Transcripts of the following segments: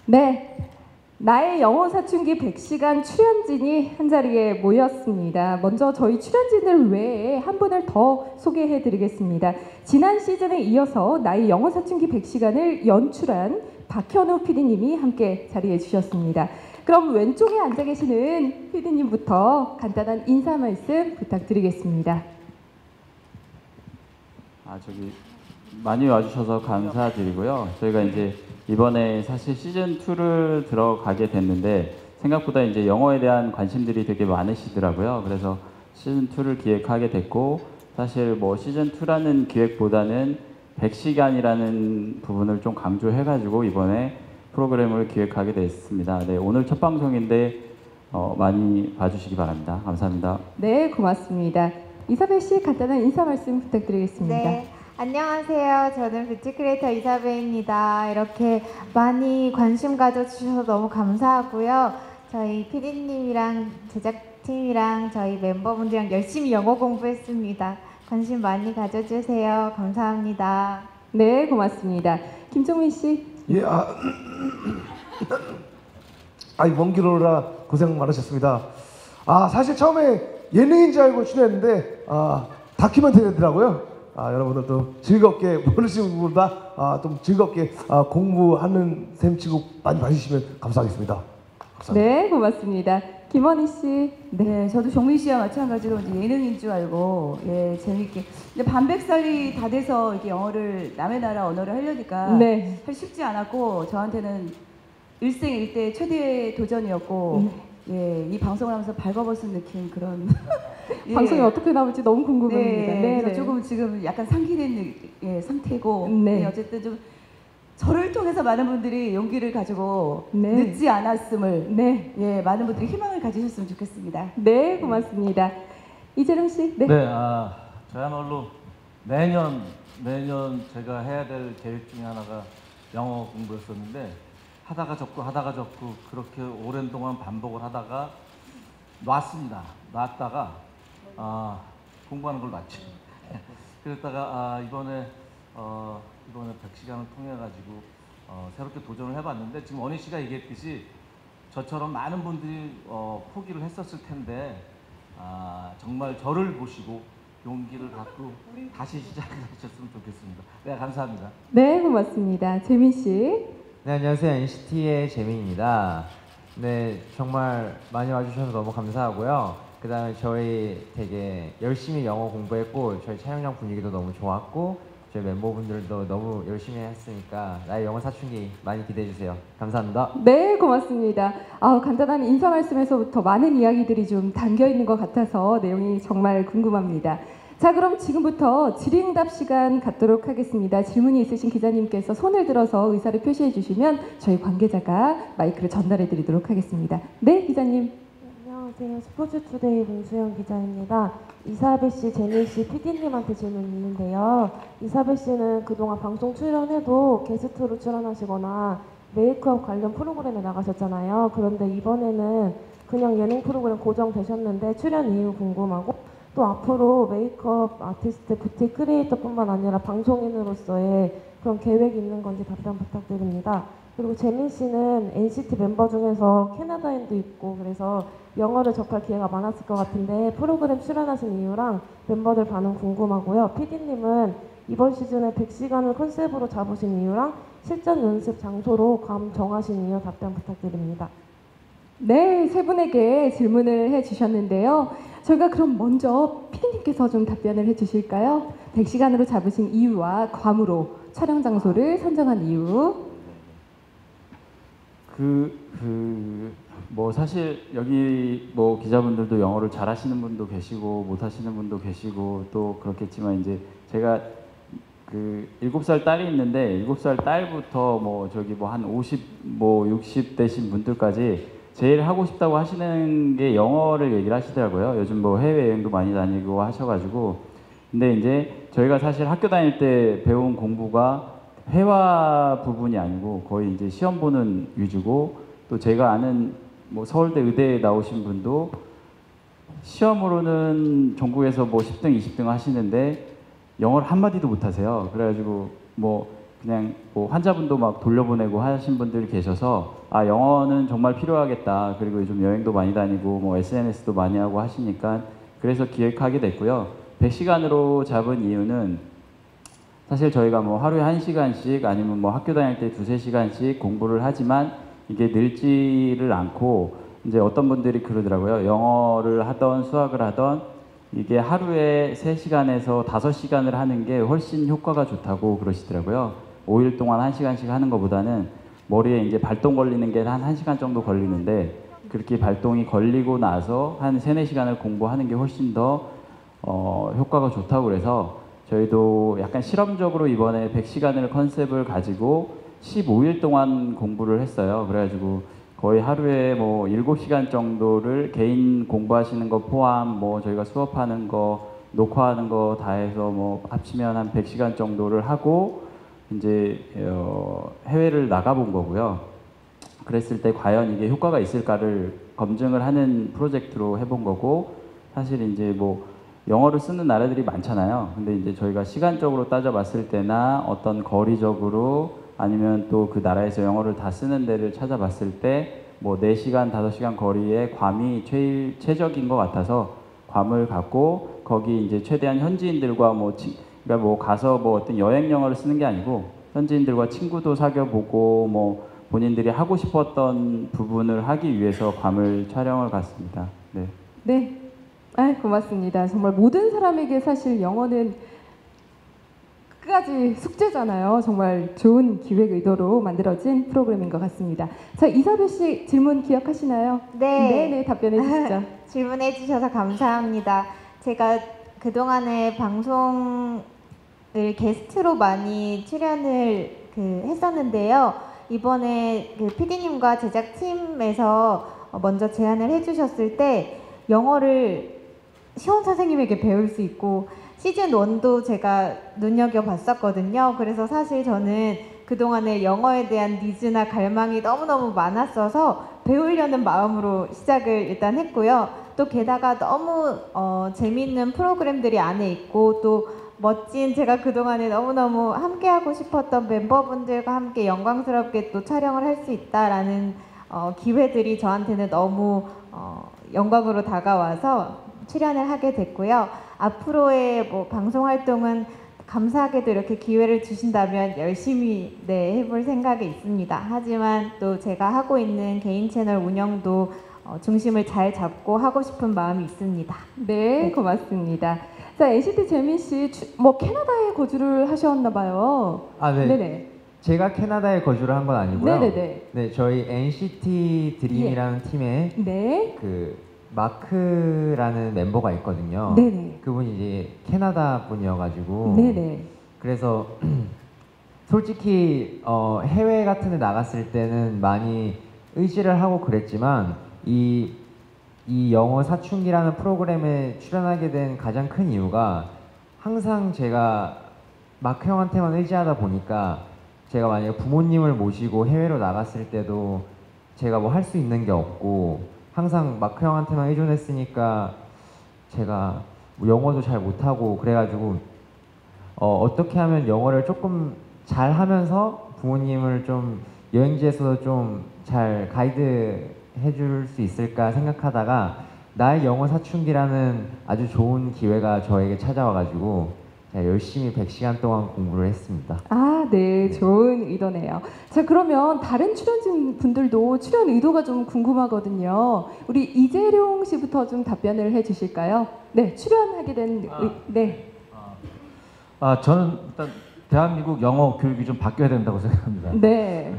네, 나의 영어 사춘기 100시간 출연진이 한자리에 모였습니다. 먼저 저희 출연진들 외에 한 분을 더 소개해드리겠습니다. 지난 시즌에 이어서 나의 영어 사춘기 100시간을 연출한 박현우 PD님이 함께 자리해 주셨습니다. 그럼 왼쪽에 앉아 계시는 PD님부터 간단한 인사 말씀 부탁드리겠습니다. 저기 많이 와주셔서 감사드리고요. 저희가 이제 이번에 사실 시즌 2를 들어가게 됐는데 생각보다 이제 영어에 대한 관심들이 되게 많으시더라고요. 그래서 시즌 2를 기획하게 됐고, 사실 뭐 시즌 2라는 기획보다는 100시간이라는 부분을 좀 강조해가지고 이번에 프로그램을 기획하게 됐습니다. 네, 오늘 첫 방송인데 많이 봐주시기 바랍니다. 감사합니다. 네, 고맙습니다. 이사벨 씨 간단한 인사 말씀 부탁드리겠습니다. 네, 안녕하세요. 저는 뷰티 크리에이터 이사벨입니다. 이렇게 많이 관심 가져주셔서 너무 감사하고요. 저희 PD님이랑 제작팀이랑 저희 멤버분들이랑 열심히 영어 공부했습니다. 관심 많이 가져주세요. 감사합니다. 네, 고맙습니다. 김종민 씨. 예, 먼 길 오느라 고생 많으셨습니다. 사실 처음에 예능인 줄 알고 출연했는데 다큐멘터리더라고요. 여러분들도 즐겁게 모르시는 분보다 좀 즐겁게 공부하는 셈 치고 많이 봐주시면 감사하겠습니다. 감사합니다. 네, 고맙습니다. 김원희 씨. 네, 저도 정민 씨와 마찬가지로 이제 예능인 줄 알고 재밌게 이제 반백살이 다 돼서 이렇게 영어를 남의 나라 언어를 하려니까 네. 사실 쉽지 않았고 저한테는 일생일대 최대의 도전이었고 이 방송을 하면서 발버벗은 느낌 그런 방송이 어떻게 나올지 너무 궁금합니다. 네, 그래서 조금 지금 약간 상기된 상태고 네. 어쨌든 좀 저를 통해서 많은 분들이 용기를 가지고 네. 늦지 않았음을 많은 분들이 희망을 가지셨으면 좋겠습니다. 네, 고맙습니다. 이재룡 씨. 네. 네, 저야말로 매년 제가 해야 될 계획 중에 하나가 영어 공부였었는데 하다가 접고 그렇게 오랜 동안 반복을 하다가 놨다가 공부하는 걸 놨죠. 그랬다가 이번에 100시간을 통해 가지고 새롭게 도전을 해봤는데 지금 원희 씨가 얘기했듯이 저처럼 많은 분들이 포기를 했었을 텐데 정말 저를 보시고 용기를 갖고 다시 시작하셨으면 좋겠습니다. 네, 감사합니다. 네, 고맙습니다. 재민 씨. 네, 안녕하세요. NCT의 재민입니다. 네, 정말 많이 와주셔서 너무 감사하고요. 그 다음에 저희 되게 열심히 영어 공부했고 저희 촬영장 분위기도 너무 좋았고 저희 멤버분들도 너무 열심히 했으니까 나의 영어 사춘기 많이 기대해주세요. 감사합니다. 네, 고맙습니다. 간단한 인사 말씀에서부터 많은 이야기들이 좀 담겨 있는 것 같아서 내용이 정말 궁금합니다. 자, 그럼 지금부터 질의응답 시간 갖도록 하겠습니다. 질문이 있으신 기자님께서 손을 들어서 의사를 표시해 주시면 저희 관계자가 마이크를 전달해 드리도록 하겠습니다. 네, 기자님. 안녕하세요. 스포츠투데이 문수영 기자입니다. 이사벨 씨, 재민 씨, PD님한테 질문 있는데요. 이사벨 씨는 그동안 방송 출연해도 게스트로 출연하시거나 메이크업 관련 프로그램에 나가셨잖아요. 그런데 이번에는 그냥 예능 프로그램 고정되셨는데 출연 이유 궁금하고 또 앞으로 메이크업 아티스트, 뷰티 크리에이터뿐만 아니라 방송인으로서의 그런 계획이 있는 건지 답변 부탁드립니다. 그리고 재민 씨는 NCT 멤버 중에서 캐나다인도 있고 그래서 영어를 접할 기회가 많았을 것 같은데 프로그램 출연하신 이유랑 멤버들 반응 궁금하고요. PD님은 이번 시즌에 100시간을 컨셉으로 잡으신 이유랑 실전 연습 장소로 정하신 이유 답변 부탁드립니다. 네, 세 분에게 질문을 해주셨는데요. 저희가 그럼 먼저 PD님께서 좀 답변을 해주실까요? 100시간으로 잡으신 이유와 괌으로 촬영 장소를 선정한 이유. 뭐 사실 여기 뭐 기자분들도 영어를 잘하시는 분도 계시고 못하시는 분도 계시고 또 그렇겠지만 이제 제가 7살 딸이 있는데 7살 딸부터 뭐 저기 뭐 한 50, 뭐 60 되신 분들까지 제일 하고 싶다고 하시는 게 영어를 얘기를 하시더라고요. 요즘 뭐 해외여행도 많이 다니고 하셔가지고. 근데 이제 저희가 사실 학교 다닐 때 배운 공부가 회화 부분이 아니고 거의 이제 시험 보는 위주고, 또 제가 아는 뭐 서울대 의대에 나오신 분도 시험으로는 전국에서 뭐 10등, 20등 하시는데 영어를 한마디도 못하세요. 그래가지고 뭐 그냥 뭐 환자분도 막 돌려보내고 하신 분들이 계셔서 아 영어는 정말 필요하겠다. 그리고 요즘 여행도 많이 다니고 뭐 SNS도 많이 하고 하시니까 그래서 기획하게 됐고요. 100시간으로 잡은 이유는 사실 저희가 뭐 하루에 1시간씩 아니면 뭐 학교 다닐 때 2~3시간씩 공부를 하지만 이게 늘지를 않고 이제 어떤 분들이 그러더라고요. 영어를 하던 수학을 하던 이게 하루에 3시간에서 5시간을 하는 게 훨씬 효과가 좋다고 그러시더라고요. 5일 동안 1시간씩 하는 것보다는 머리에 이제 발동 걸리는 게 한 1시간 정도 걸리는데 그렇게 발동이 걸리고 나서 한 3~4시간을 공부하는 게 훨씬 더 효과가 좋다고 그래서 저희도 약간 실험적으로 이번에 100시간을 컨셉을 가지고 15일 동안 공부를 했어요. 그래가지고 거의 하루에 뭐 7시간 정도를 개인 공부하시는 거 포함 뭐 저희가 수업하는 거 녹화하는 거 다 해서 뭐 합치면 한 100시간 정도를 하고 이제 해외를 나가본 거고요. 그랬을 때 과연 이게 효과가 있을까를 검증을 하는 프로젝트로 해본 거고 사실 이제 뭐 영어를 쓰는 나라들이 많잖아요. 근데 이제 저희가 시간적으로 따져봤을 때나 어떤 거리적으로 아니면 또 그 나라에서 영어를 다 쓰는 데를 찾아봤을 때 뭐 4시간, 5시간 거리에 괌이 최적인 것 같아서 괌을 갔고 거기 이제 최대한 현지인들과 그러니까 뭐 가서 뭐 어떤 여행 영어를 쓰는 게 아니고 현지인들과 친구도 사귀어보고 뭐 본인들이 하고 싶었던 부분을 하기 위해서 괌을 촬영을 갔습니다. 네. 네. 아, 고맙습니다. 정말 모든 사람에게 사실 영어는 끝까지 숙제잖아요. 정말 좋은 기획 의도로 만들어진 프로그램인 것 같습니다. 자, 이사벨 씨 질문 기억하시나요? 네. 네, 답변해 주시죠. 질문해 주셔서 감사합니다. 제가 그동안에 방송을 게스트로 많이 출연을 했었는데요. 이번에 그 PD님과 제작팀에서 먼저 제안을 해주셨을 때 영어를 시원 선생님에게 배울 수 있고 시즌 1도 제가 눈여겨봤었거든요. 그래서 사실 저는 그동안에 영어에 대한 니즈나 갈망이 너무너무 많았어서 배우려는 마음으로 시작을 일단 했고요. 또 게다가 너무 재밌는 프로그램들이 안에 있고 또 멋진 제가 그동안에 너무너무 함께하고 싶었던 멤버분들과 함께 영광스럽게 또 촬영을 할 수 있다라는 기회들이 저한테는 너무 영광으로 다가와서 출연을 하게 됐고요. 앞으로의 뭐 방송 활동은 감사하게도 이렇게 기회를 주신다면 열심히 해볼 생각이 있습니다. 하지만 또 제가 하고 있는 개인 채널 운영도 중심을 잘 잡고 하고 싶은 마음이 있습니다. 네, 고맙습니다. 자, NCT 재민 씨, 뭐 캐나다에 거주를 하셨나 봐요. 아, 네. 네네. 제가 캐나다에 거주를 한 건 아니고요. 네네네. 네, 저희 NCT 드림이라는 팀에 네. 그 마크라는 멤버가 있거든요. 네네. 그분이 이제 캐나다 분이어가지고 네네. 그래서 솔직히 해외 같은 데 나갔을 때는 많이 의지를 하고 그랬지만 이 영어 사춘기라는 프로그램에 출연하게 된 가장 큰 이유가 항상 제가 마크 형한테만 의지하다 보니까 제가 만약에 부모님을 모시고 해외로 나갔을 때도 제가 뭐 할 수 있는 게 없고 항상 마크 형한테만 의존했으니까 제가 뭐 영어도 잘 못하고 그래가지고 어떻게 하면 영어를 조금 잘 하면서 부모님을 좀 여행지에서도 좀 잘 가이드 해줄 수 있을까 생각하다가 나의 영어 사춘기라는 아주 좋은 기회가 저에게 찾아와가지고 제가 열심히 100시간 동안 공부를 했습니다. 아, 네, 좋은 의도네요. 자, 그러면 다른 출연진 분들도 출연 의도가 좀 궁금하거든요. 우리 이재룡 씨부터 좀 답변을 해주실까요? 네, 출연하게 된 네. 저는 일단 대한민국 영어 교육이 좀 바뀌어야 된다고 생각합니다. 네.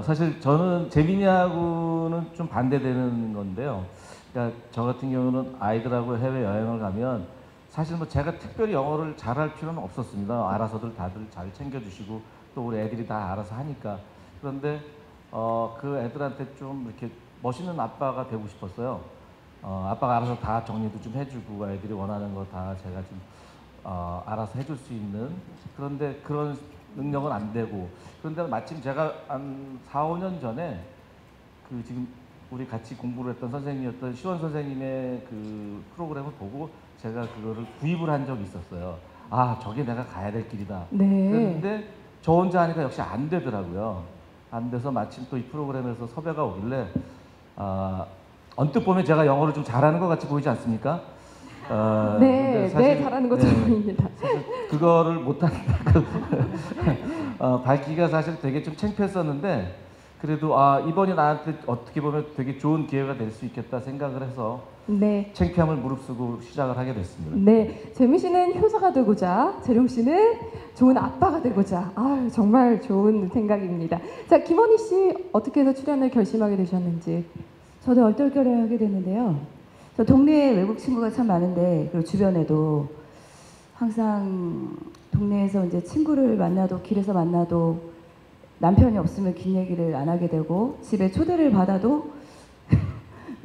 사실 저는 재민이하고는 좀 반대되는 건데요. 그러니까 저 같은 경우는 아이들하고 해외 여행을 가면 사실 뭐 제가 특별히 영어를 잘할 필요는 없었습니다. 알아서들 다들 잘 챙겨주시고 또 우리 애들이 다 알아서 하니까. 그런데 그 애들한테 좀 이렇게 멋있는 아빠가 되고 싶었어요. 아빠가 알아서 다 정리도 좀 해주고 애들이 원하는 거 다 제가 좀 알아서 해줄 수 있는. 그런데 그런 능력은 안 되고. 그런데 마침 제가 한 4~5년 전에 그 지금 우리 같이 공부를 했던 선생님이었던 시원 선생님의 그 프로그램을 보고 제가 그거를 구입을 한 적이 있었어요. 아, 저게 내가 가야 될 길이다. 네. 그런데 저 혼자 하니까 역시 안 되더라고요. 안 돼서 마침 또 이 프로그램에서 섭외가 오길래 언뜻 보면 제가 영어를 좀 잘하는 것 같이 보이지 않습니까? 근데 사실, 잘하는 것처럼 보입니다. 사실 그거를 못한다고 밝히기가 사실 되게 좀 창피했었는데 그래도 이번이 나한테 어떻게 보면 되게 좋은 기회가 될 수 있겠다 생각을 해서 네. 창피함을 무릅쓰고 시작을 하게 됐습니다. 네, 재민 씨는 효자가 되고자, 재룡 씨는 좋은 아빠가 되고자. 정말 좋은 생각입니다. 자, 김원희 씨 어떻게 해서 출연을 결심하게 되셨는지. 저도 얼떨결에 됐는데요. 저 동네에 외국 친구가 참 많은데 그리고 주변에도 항상 동네에서 이제 친구를 만나도 길에서 만나도 남편이 없으면 긴 얘기를 안 하게 되고 집에 초대를 받아도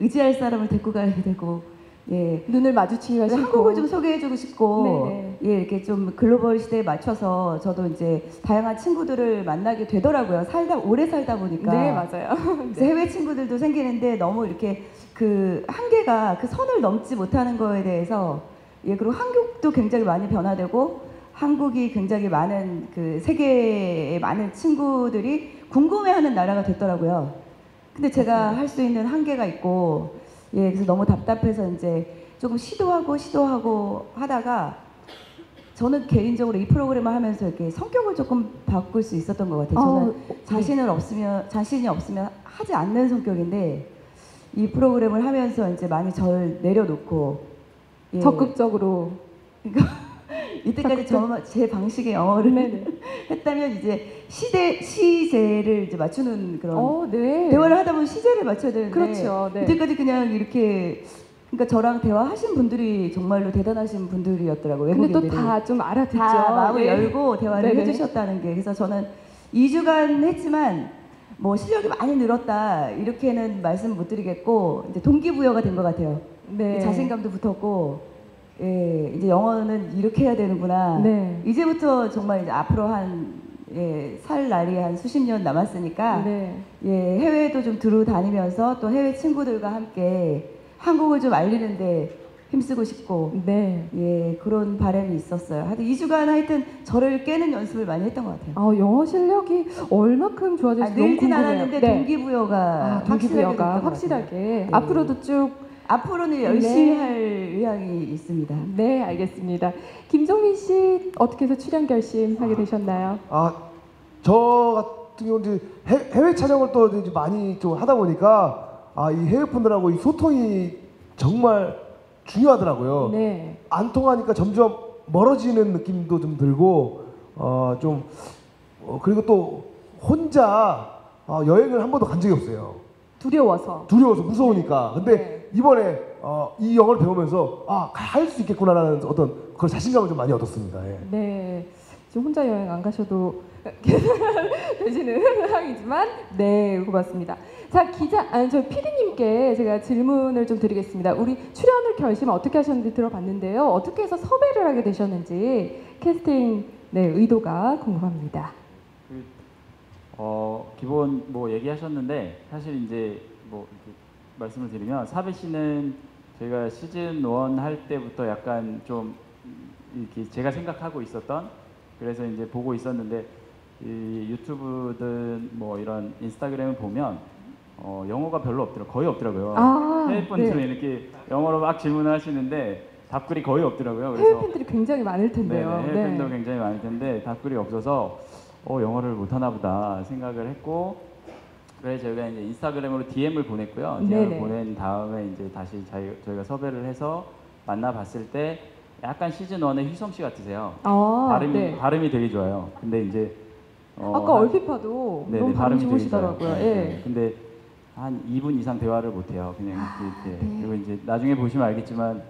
의지할 사람을 데리고 가게 되고 눈을 마주치기가 싫고 한국을 좀 소개해주고 싶고 네네. 이렇게 좀 글로벌 시대에 맞춰서 저도 이제 다양한 친구들을 만나게 되더라고요. 오래 살다 보니까. 네, 맞아요. 그래서 해외 친구들도 생기는데 너무 이렇게 그 한계가 그 선을 넘지 못하는 거에 대해서 그리고 한국도 굉장히 많이 변화되고 한국이 굉장히 많은 그 세계의 많은 친구들이 궁금해하는 나라가 됐더라고요. 근데 제가 할 수 있는 한계가 있고 그래서 너무 답답해서 이제 조금 시도하고 하다가 저는 개인적으로 이 프로그램을 하면서 이렇게 성격을 조금 바꿀 수 있었던 것 같아요. 저는 자신이 없으면 하지 않는 성격인데 이 프로그램을 하면서 이제 많이 저를 내려놓고 적극적으로 이때까지 제 방식의 영어를 했다면 이제 시제를 이제 맞추는 그런 대화를 하다 보면 시제를 맞춰야 되는데 그렇죠. 네. 이때까지 그냥 이렇게 그러니까 저랑 대화하신 분들이 정말로 대단하신 분들이었더라고요. 근데 외국인들이. 또 다 좀 알아듣죠. 다 마음을 열고 대화를 네네. 해주셨다는 게 그래서 저는 2주간 했지만 뭐 실력이 많이 늘었다 이렇게는 말씀 못 드리겠고 이제 동기부여가 된 것 같아요. 네. 자신감도 붙었고 이제 영어는 이렇게 해야 되는구나. 네. 이제부터 정말 이제 앞으로 살 날이 한 수십 년 남았으니까 해외에도 좀 두루 다니면서 또 해외 친구들과 함께 한국을 좀 알리는데 힘쓰고 싶고 그런 바람이 있었어요. 하여튼 2주간 하여튼 저를 깨는 연습을 많이 했던 것 같아요. 영어 실력이 얼마큼 좋아질지 너무 늘진 궁금해요. 않았는데 동기부여가 확실하게 앞으로도 쭉 앞으로는 열심히 할 의향이 있습니다. 네, 알겠습니다. 김종민 씨 어떻게 해서 출연 결심하게 되셨나요? 저 같은 경우는 이제 해외 촬영을 또 이제 많이 좀 하다 보니까 이 해외 분들하고 이 소통이 정말 중요하더라고요. 네. 안 통하니까 점점 멀어지는 느낌도 좀 들고 그리고 또 혼자 여행을 한 번도 간 적이 없어요. 두려워서 무서우니까. 근데 이번에 이 영어를 배우면서 할 수 있겠구나라는 어떤 그런 자신감을 좀 많이 얻었습니다. 네. 지금 혼자 여행 안 가셔도 되시는 상황이지만 고맙습니다. 자, 저 PD님께 제가 질문을 좀 드리겠습니다. 우리 출연을 결심 어떻게 하셨는지 들어봤는데요. 어떻게 해서 섭외를 하게 되셨는지 캐스팅 의도가 궁금합니다. 기본 뭐 얘기하셨는데 사실 이제 뭐 이렇게 말씀을 드리면 사배 씨는 저희가 시즌 1 할 때부터 약간 좀 이렇게 제가 생각하고 있었던 그래서 이제 보고 있었는데 이 유튜브든 뭐 이런 인스타그램을 보면 영어가 별로 없더라고요. 거의 없더라고요. 해외 분들은 이렇게 영어로 막 질문을 하시는데 답글이 거의 없더라고요. 그래서 해외 팬들이 굉장히 많을 텐데요. 해외 팬도 굉장히 많을 텐데 답글이 없어서 영어를 못하나 보다 생각을 했고 그래서 저희가 이제 인스타그램으로 DM을 보냈고요. DM을 보낸 다음에 이제 다시 저희가 섭외를 해서 만나봤을 때 약간 시즌 1의 휘성 씨 같으세요. 발음이 되게 좋아요. 근데 이제 아까 얼핏 봐도 너무 발음이 좋으시더라고요. 근데 한 2분 이상 대화를 못해요. 그냥 이렇게. 그리고 이제 나중에 보시면 알겠지만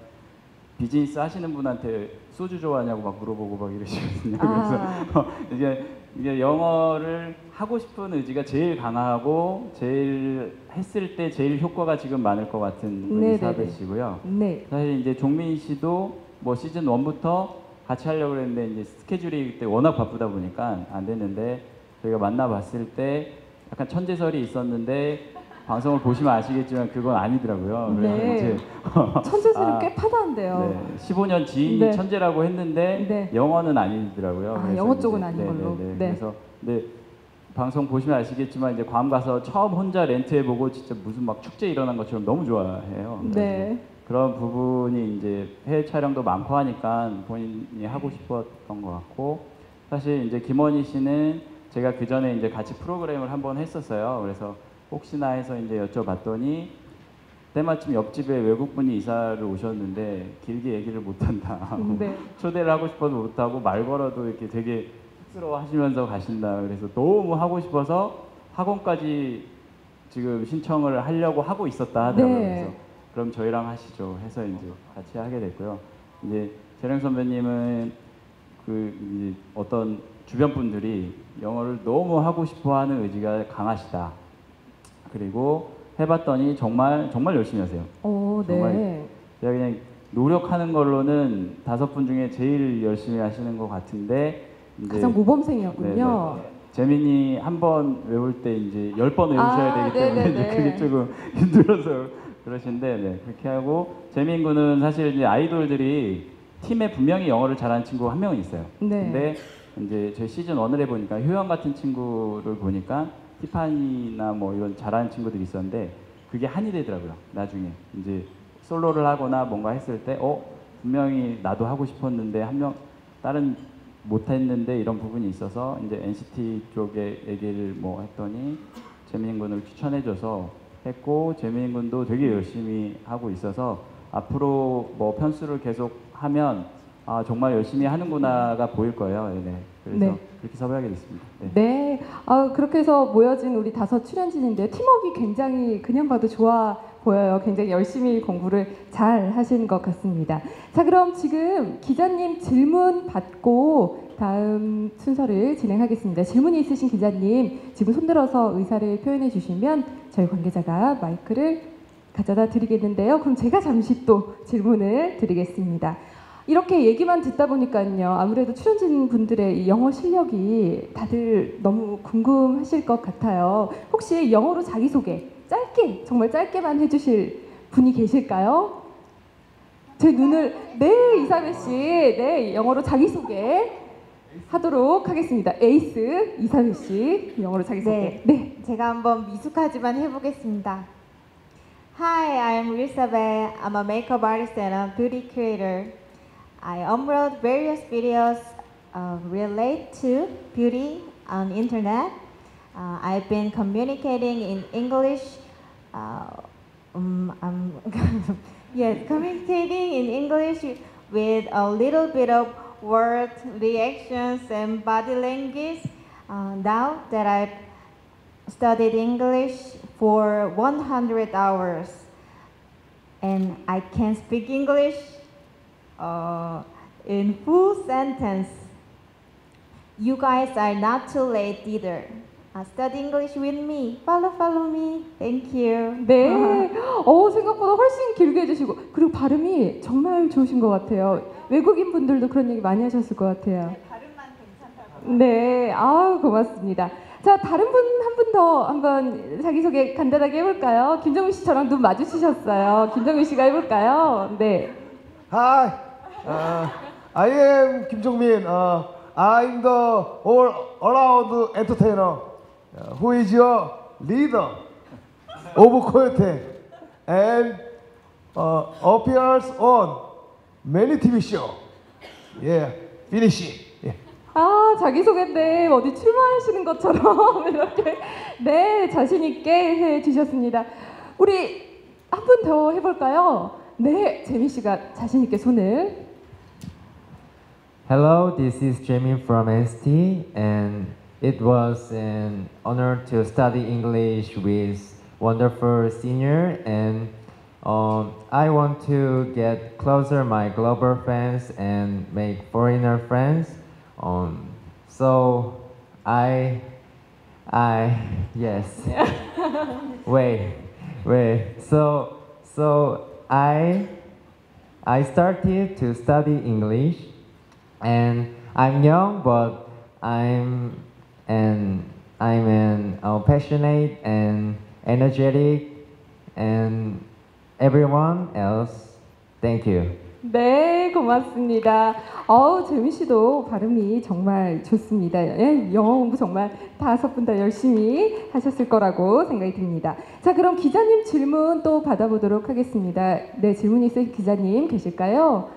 비즈니스 하시는 분한테 소주 좋아하냐고 막 물어보고 막 이러시거든요. 그래서 이게 영어를 하고 싶은 의지가 제일 강하고 제일 했을 때 제일 효과가 지금 많을 것 같은 분이 사배 씨고요. 사실 이제 종민 씨도 뭐 시즌 1부터 같이 하려고 했는데 이제 스케줄이 그때 워낙 바쁘다 보니까 안 됐는데 저희가 만나봤을 때 약간 천재설이 있었는데 방송을 보시면 아시겠지만 그건 아니더라고요. 그래서 네. 이제 천재들은 꽤 파다한데요. 네, 15년 지인이 네. 천재라고 했는데 네. 영어는 아니더라고요. 아, 그래서 영어 이제, 쪽은 아닌 걸로. 네. 그래서 근데 방송 보시면 아시겠지만 이제 괌 가서 처음 혼자 렌트해보고 진짜 무슨 막 축제 일어난 것처럼 너무 좋아해요. 네. 그런 부분이 이제 해외 촬영도 많고 하니까 본인이 하고 싶었던 것 같고, 사실 이제 김원희 씨는 제가 그 전에 이제 같이 프로그램을 한번 했었어요. 그래서 혹시나 해서 이제 여쭤봤더니 때마침 옆집에 외국분이 이사를 오셨는데 길게 얘기를 못한다. 네. 초대를 하고 싶어도 못하고 말 걸어도 이렇게 되게 쑥스러워하시면서 가신다. 그래서 너무 하고 싶어서 학원까지 지금 신청을 하려고 하고 있었다 하더라고요. 네. 그래서 그럼 저희랑 하시죠 해서 이제 같이 하게 됐고요. 이제 재령 선배님은 그 이제 어떤 주변 분들이 영어를 너무 하고 싶어하는 의지가 강하시다. 그리고 해봤더니 정말 열심히 하세요. 오, 네. 정말 제가 그냥 노력하는 걸로는 5분 중에 제일 열심히 하시는 것 같은데 이제 가장 모범생이었군요. 재민이 한 번 외울 때 이제 10번 외우셔야 아, 되기 때문에 네네네. 이제 그게 조금 힘들어서 그러신데 네, 그렇게 하고 재민 군은 사실 이제 아이돌들이 팀에 분명히 영어를 잘하는 친구 한 명은 있어요. 네. 근데 이제 저희 시즌 1을 해보니까 효영 같은 친구를 보니까 티파니나 뭐 이런 잘하는 친구들이 있었는데 그게 한이 되더라고요. 나중에 이제 솔로를 하거나 뭔가 했을 때 분명히 나도 하고 싶었는데 한 명 다른 못했는데 이런 부분이 있어서 이제 NCT 쪽에 얘기를 뭐 했더니 재민 군을 추천해줘서 했고 재민 군도 되게 열심히 하고 있어서 앞으로 뭐 편수를 계속 하면 아 정말 열심히 하는구나가 보일 거예요. 네. 그래서 네. 그렇게 섭외하게 됐습니다. 네. 네. 그렇게 해서 모여진 우리 5 출연진인데 팀워크가 굉장히 그냥 봐도 좋아 보여요. 굉장히 열심히 공부를 잘 하신 것 같습니다. 자, 그럼 지금 기자님 질문 받고 다음 순서를 진행하겠습니다. 질문이 있으신 기자님 지금 손들어서 의사를 표현해 주시면 저희 관계자가 마이크를 가져다 드리겠는데요. 그럼 제가 잠시 또 질문을 드리겠습니다. 이렇게 얘기만 듣다 보니까요. 아무래도 출연진 분들의 이 영어 실력이 다들 너무 궁금하실 것 같아요. 혹시 영어로 자기소개 짧게, 정말 짧게만 해주실 분이 계실까요? 제 눈을, 네, 이사벨 씨, 네, 영어로 자기소개 하도록 하겠습니다. 에이스 이사벨 씨, 영어로 자기소개. 네. 제가 한번 미숙하지만 해보겠습니다. Hi, I'm Isabel. I'm a makeup artist and a beauty creator. I upload various videos relate to beauty on internet. I've been communicating in English. Communicating in English with a little bit of word reactions and body language. Now that I've studied English for 100 hours, and I can speak English in full sentence. You guys are not too late either. Study English with me. Follow me. Thank you. 네. 생각보다 훨씬 길게 해주시고, 그리고 발음이 정말 좋으신 것 같아요. 외국인 분들도 그런 얘기 많이 하셨을 것 같아요. 발음만 괜찮다고. 네. 고맙습니다. 자, 다른 분 한 분 더 한번 자기소개 간단하게 해볼까요? 김정민 씨 저랑 눈 마주치셨어요. 김정민 씨가 해볼까요? 네. Hi, I am 김종민. I'm the all-around entertainer who is your leader of Coyote and appears on many TV shows. Yeah, finish. Yeah. 자기소개인데 어디 출마하시는 것처럼 이렇게 네 자신 있게 해주셨습니다. 우리 한 분 더 해볼까요? 네, 재민 씨가 자신 있게 손을. Hello, this is Jamie from ST, and it was an honor to study English with wonderful senior, and I want to get closer my global friends and make foreigner friends. So yes. wait. So I started to study English, and I'm young, but I'm passionate and energetic, and everyone else, thank you. 네, 고맙습니다. 재민 씨도 발음이 정말 좋습니다. 예, 영어 공부 정말 5분 다 열심히 하셨을 거라고 생각이 듭니다. 자, 그럼 기자님 질문 또 받아보도록 하겠습니다. 네, 질문 있으신 기자님 계실까요?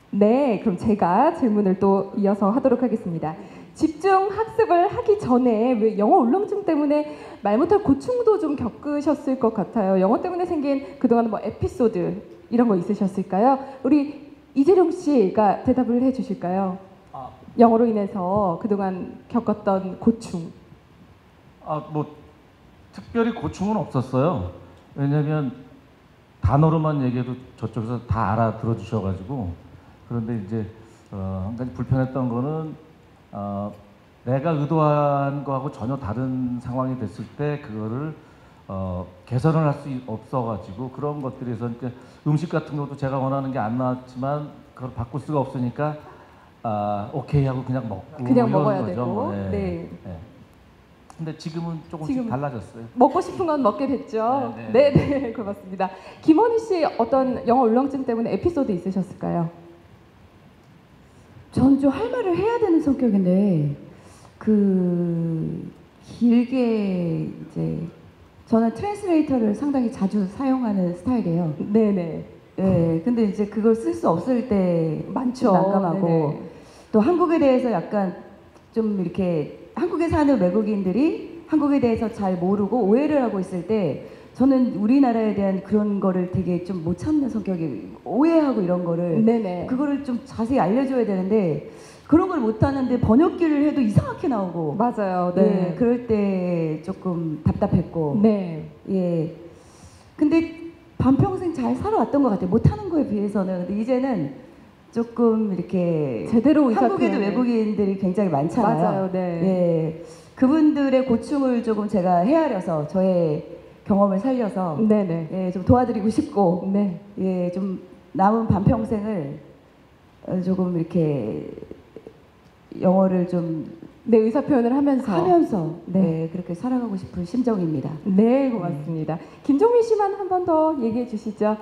네, 그럼 제가 질문을 또 이어서 하도록 하겠습니다. 집중 학습을 하기 전에 왜 영어 울렁증 때문에 말 못할 고충도 좀 겪으셨을 것 같아요. 영어 때문에 생긴 그동안 뭐 에피소드 이런 거 있으셨을까요? 우리 이재룡 씨가 대답을 해주실까요? 영어로 인해서 그동안 겪었던 고충. 뭐 특별히 고충은 없었어요. 왜냐면 단어로만 얘기해도 저쪽에서 다 알아들어 주셔가지고. 그런데 이제 한 가지 불편했던 거는 내가 의도한 거하고 전혀 다른 상황이 됐을 때 그거를 개선을 할 수 없어가지고 그런 것들에서 이제 음식 같은 것도 제가 원하는 게 안 나왔지만 그걸 바꿀 수가 없으니까 오케이 하고 그냥 먹고 그냥 이런 먹어야 거죠. 되고. 네. 네. 네. 근데 지금은 조금씩 지금 달라졌어요. 먹고 싶은 건 먹게 됐죠. 네, 네, 고맙습니다. 김원희 씨 어떤 영어 울렁증 때문에 에피소드 있으셨을까요? 전 좀 할 말을 해야 되는 성격인데 길게 이제 저는 트랜스레이터를 상당히 자주 사용하는 스타일이에요. 네네. 네, 근데 이제 그걸 쓸 수 없을 때 많죠. 난감하고 네네. 또 한국에 대해서 약간 좀 이렇게 한국에 사는 외국인들이 한국에 대해서 잘 모르고 오해를 하고 있을 때 저는 우리나라에 대한 그런 거를 되게 좀 못 참는 성격이 오해하고 이런 거를 네네. 그거를 좀 자세히 알려줘야 되는데 그런 걸 못하는데 번역기를 해도 이상하게 나오고 맞아요. 네, 네. 그럴 때 조금 답답했고 네. 예. 근데 반평생 잘 살아왔던 것 같아요. 못하는 거에 비해서는. 근데 이제는 조금 이렇게 제대로 의사 한국에도 표현을. 외국인들이 굉장히 많잖아요. 맞아요. 네. 예. 그분들의 고충을 조금 제가 헤아려서 저의 경험을 살려서 네네. 예, 좀 도와드리고 싶고 네. 예, 좀 남은 반평생을 조금 이렇게 영어를 좀 네, 의사 표현을 하면서. 네. 그렇게 살아가고 싶은 심정입니다. 네, 고맙습니다. 김종민 씨만 한 번 더 얘기해 주시죠.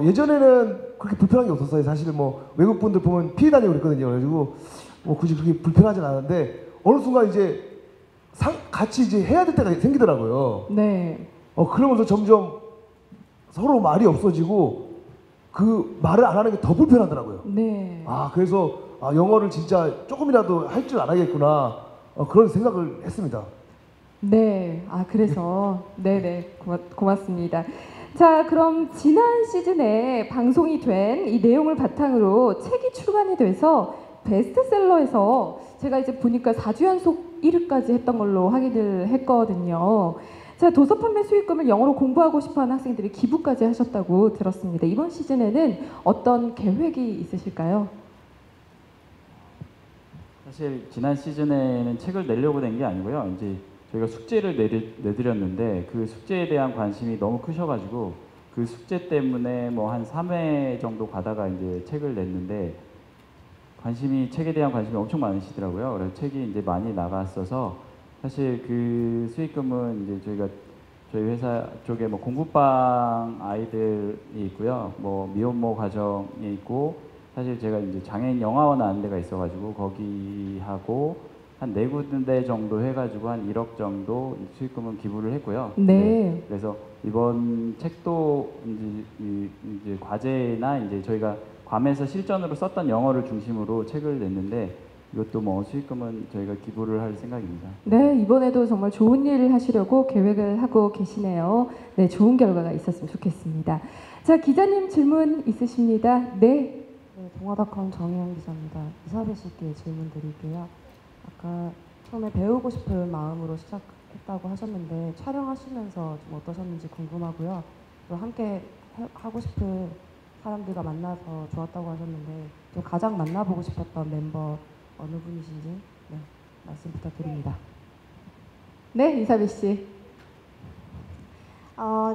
예전에는 그렇게 불편한 게 없었어요. 사실 뭐 외국 분들 보면 피해 다니고 그랬거든요. 그래가지고 뭐 굳이 그렇게 불편하진 않은데 어느 순간 이제 같이 이제 해야 될 때가 생기더라고요. 네. 그러면서 점점 서로 말이 없어지고 그 말을 안 하는 게 더 불편하더라고요. 네. 그래서 영어를 진짜 조금이라도 할 줄 알아야겠구나 그런 생각을 했습니다. 네. 그래서 네네 고맙습니다. 자, 그럼 지난 시즌에 방송이 된 이 내용을 바탕으로 책이 출간이 돼서 베스트셀러에서 제가 이제 보니까 4주 연속 1위까지 했던 걸로 확인을 했거든요. 자, 도서 판매 수익금을 영어로 공부하고 싶어하는 학생들이 기부까지 하셨다고 들었습니다. 이번 시즌에는 어떤 계획이 있으실까요? 사실 지난 시즌에는 책을 내려고 된 게 아니고요. 이제 저희가 숙제를 내드렸는데 그 숙제에 대한 관심이 너무 크셔가지고 그 숙제 때문에 뭐 한 3회 정도 가다가 이제 책을 냈는데 책에 대한 관심이 엄청 많으시더라고요. 그래서 책이 이제 많이 나갔어서 사실 그 수익금은 이제 저희 회사 쪽에 뭐 공부방 아이들이 있고요. 뭐 미혼모 가정이 있고 사실 제가 이제 장애인 영화원 하는 데가 있어가지고 거기하고 한 4군데 정도 해가지고 한 1억 정도 수익금은 기부를 했고요. 네. 그래서 이번 책도 이제 과제나 이제 저희가 괌에서 실전으로 썼던 영어를 중심으로 책을 냈는데 이것도 뭐 수익금은 저희가 기부를 할 생각입니다. 네, 이번에도 정말 좋은 일을 하시려고 계획을 하고 계시네요. 네, 좋은 결과가 있었으면 좋겠습니다. 자, 기자님 질문 있으십니다. 네. 네, 동아닷컴 정혜영 기자입니다. 이사배 씨께 질문 드릴게요. 아까 처음에 배우고 싶은 마음으로 시작했다고 하셨는데 촬영하시면서 좀 어떠셨는지 궁금하고요. 또 함께 하고 싶은 사람들과 만나서 좋았다고 하셨는데 또 가장 만나보고 싶었던 멤버 어느 분이신지 말씀 부탁드립니다. 네, 이사배 씨.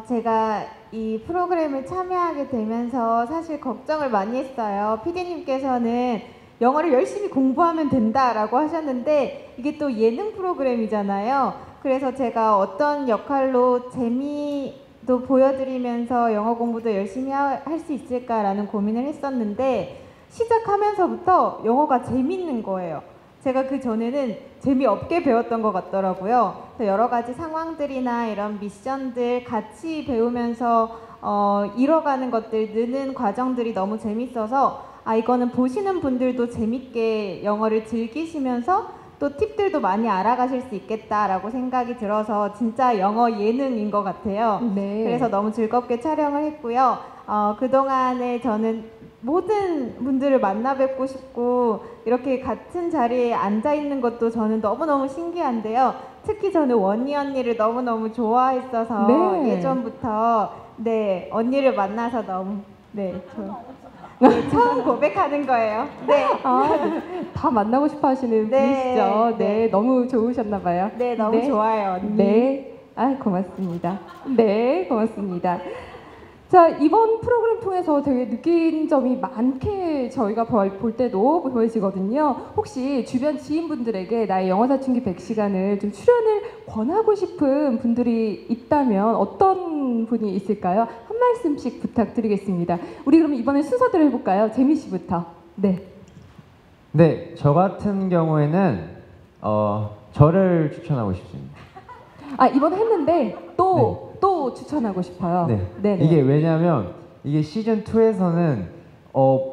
제가 이 프로그램을 참여하게 되면서 사실 걱정을 많이 했어요. PD님께서는 영어를 열심히 공부하면 된다라고 하셨는데 이게 또 예능 프로그램이잖아요. 그래서 제가 어떤 역할로 재미도 보여드리면서 영어 공부도 열심히 할 수 있을까라는 고민을 했었는데 시작하면서부터 영어가 재밌는 거예요. 제가 그 전에는 재미없게 배웠던 것 같더라고요. 그래서 여러 가지 상황들이나 이런 미션들 같이 배우면서 이뤄가는 것들, 느는 과정들이 너무 재밌어서 이거는 보시는 분들도 재밌게 영어를 즐기시면서 또 팁들도 많이 알아가실 수 있겠다라고 생각이 들어서 진짜 영어 예능인 것 같아요. 네. 그래서 너무 즐겁게 촬영을 했고요. 그동안에 저는 모든 분들을 만나 뵙고 싶고 이렇게 같은 자리에 앉아 있는 것도 저는 너무너무 신기한데요. 특히 저는 원희 언니를 너무너무 좋아했어서 네. 예전부터 네 언니를 만나서 너무 처음 고백하는 거예요. 네. 다 만나고 싶어 하시는 네, 분이시죠? 네, 네. 너무 좋으셨나 봐요. 네, 너무 좋아요, 언니. 네. 고맙습니다. 네, 고맙습니다. 자, 이번 프로그램 통해서 되게 느낀 점이 많게 저희가 볼 때도 보여지거든요. 혹시 주변 지인분들에게 나의 영어 사춘기 100시간을 좀 출연을 권하고 싶은 분들이 있다면 어떤 분이 있을까요? 한 말씀씩 부탁드리겠습니다. 우리 그러면 이번에 순서대로 해볼까요? 재미 씨부터. 네. 네, 저 같은 경우에는 저를 추천하고 싶습니다. 이번에 했는데 또 추천하고 싶어요. 네. 네네. 이게 왜냐면 이게 시즌 2에서는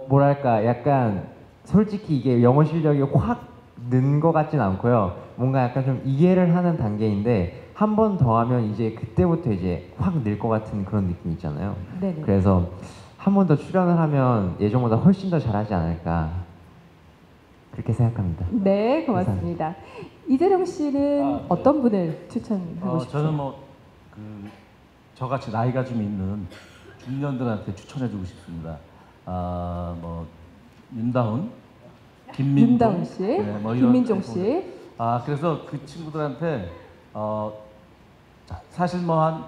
뭐랄까 약간 솔직히 이게 영어 실력이 확 는 것 같진 않고요. 뭔가 약간 좀 이해를 하는 단계인데 한 번 더 하면 이제 그때부터 이제 확 늘 것 같은 그런 느낌 있잖아요. 네네. 그래서 한 번 더 출연을 하면 예전보다 훨씬 더 잘하지 않을까 그렇게 생각합니다. 네, 고맙습니다. 이재령 씨는 어떤 분을 추천하고 싶으세요? 저는 저같이 나이가 좀 있는 중년들한테 추천해주고 싶습니다. 윤다운, 김민종, 윤다운 씨, 이런 김민종 씨. 그래서 그 친구들한테 사실 한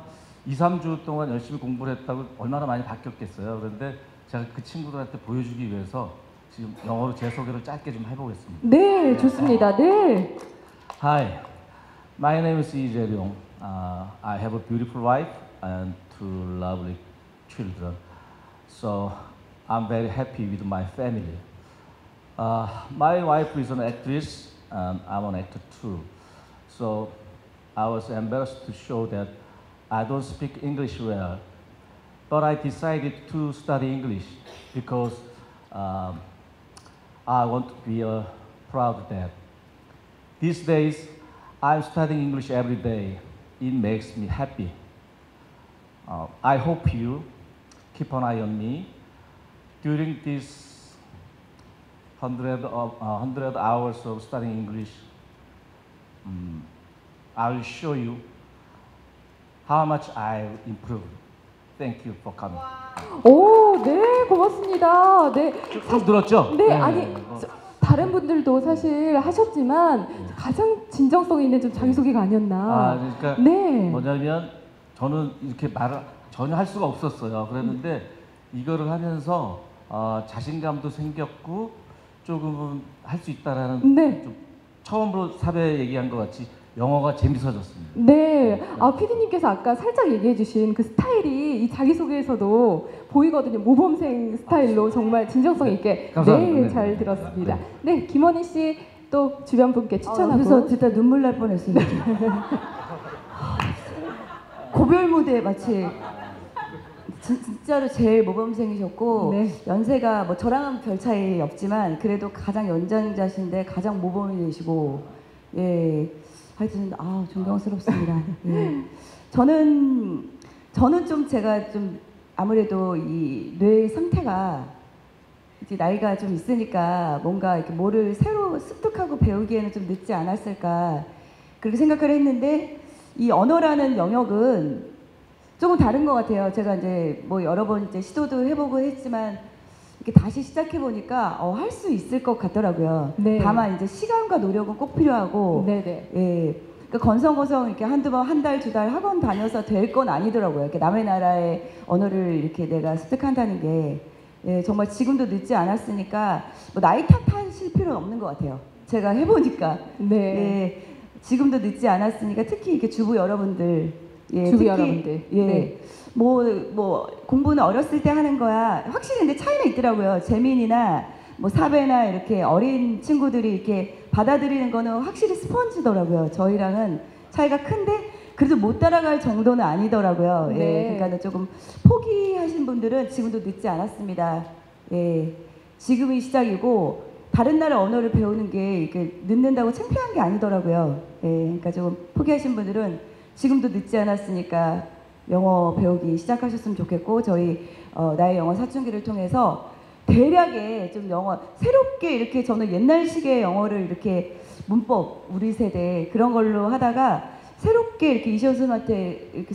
2, 3주 동안 열심히 공부를 했다고 얼마나 많이 바뀌었겠어요. 그런데 제가 그 친구들한테 보여주기 위해서 지금 영어로 제 소개를 짧게 좀 해보겠습니다. 네, 좋습니다. 네. Hi, my name is Lee Jae-ryong. I have a beautiful wife and two lovely children. So I'm very happy with my family. My wife is an actress and I'm an actor too. So I was embarrassed to show that I don't speak English well. But I decided to study English because I want to be a proud dad. These days, I'm studying English every day. It makes me happy. I hope you keep an eye on me during this 100 hours of studying English. I will show you how much I improved. Thank you for coming. 오, 네, 고맙습니다. 네. 쭉 들었죠? 네, 다른 분들도 사실 하셨지만 가장 진정성 있는 좀 자기소개가 아니었나. 그러니까 네. 뭐냐면 저는 이렇게 말을 전혀 할 수가 없었어요. 그랬는데 이거를 하면서 자신감도 생겼고 조금은 할 수 있다라는 네. 좀 처음으로 사배 얘기한 것 같이 영어가 재밌어졌습니다. 네, 피디님께서 아까 살짝 얘기해주신 그 스타일이 이 자기소개에서도 보이거든요. 모범생 스타일로 정말 진정성 있게 감사합니다. 네, 잘 들었습니다. 네, 김원희 씨 또 주변 분께 추천하고. 그래서 진짜 눈물 날 뻔했습니다. 고별 무대 마치 진짜로 제일 모범생이셨고 네. 연세가 뭐 저랑은 별 차이 없지만 그래도 가장 연장자신데 가장 모범이시고 하여튼 존경스럽습니다. 저는 좀 제가 좀 아무래도 이 뇌 상태가 이제 나이가 좀 있으니까 뭔가 이렇게 뭐를 새로 습득하고 배우기에는 좀 늦지 않았을까 그렇게 생각을 했는데 이 언어라는 영역은 조금 다른 것 같아요. 제가 이제 뭐 여러 번 이제 시도도 해보고 했지만 이렇게 다시 시작해 보니까 할 수 있을 것 같더라고요. 네. 다만 이제 시간과 노력은 꼭 필요하고, 네네. 그러니까 건성건성 이렇게 한두 번, 한 달, 두 달 학원 다녀서 될 건 아니더라고요. 이렇게 남의 나라의 언어를 이렇게 내가 습득한다는 게 정말 지금도 늦지 않았으니까 뭐 나이 탓하실 필요는 없는 것 같아요. 제가 해보니까. 네. 지금도 늦지 않았으니까 특히 이렇게 주부 여러분들, 주부 특히, 여러분들. 예, 네. 뭐 공부는 어렸을 때 하는 거야. 확실히 근데 차이가 있더라고요. 재민이나 뭐 사배나 이렇게 어린 친구들이 이렇게 받아들이는 거는 확실히 스펀지더라고요. 저희랑은 차이가 큰데 그래도 못 따라갈 정도는 아니더라고요. 네. 예, 그러니까 조금 포기하신 분들은 지금도 늦지 않았습니다. 예, 지금이 시작이고 다른 나라 언어를 배우는 게 이렇게 늦는다고 창피한 게 아니더라고요. 예, 그러니까 좀 포기하신 분들은 지금도 늦지 않았으니까 영어 배우기 시작하셨으면 좋겠고 저희 나의 영어 사춘기를 통해서 대략의 좀 영어 새롭게 이렇게 저는 옛날식의 영어를 이렇게 문법 우리 세대 그런 걸로 하다가 새롭게 이렇게 이시연 선생님한테 이렇게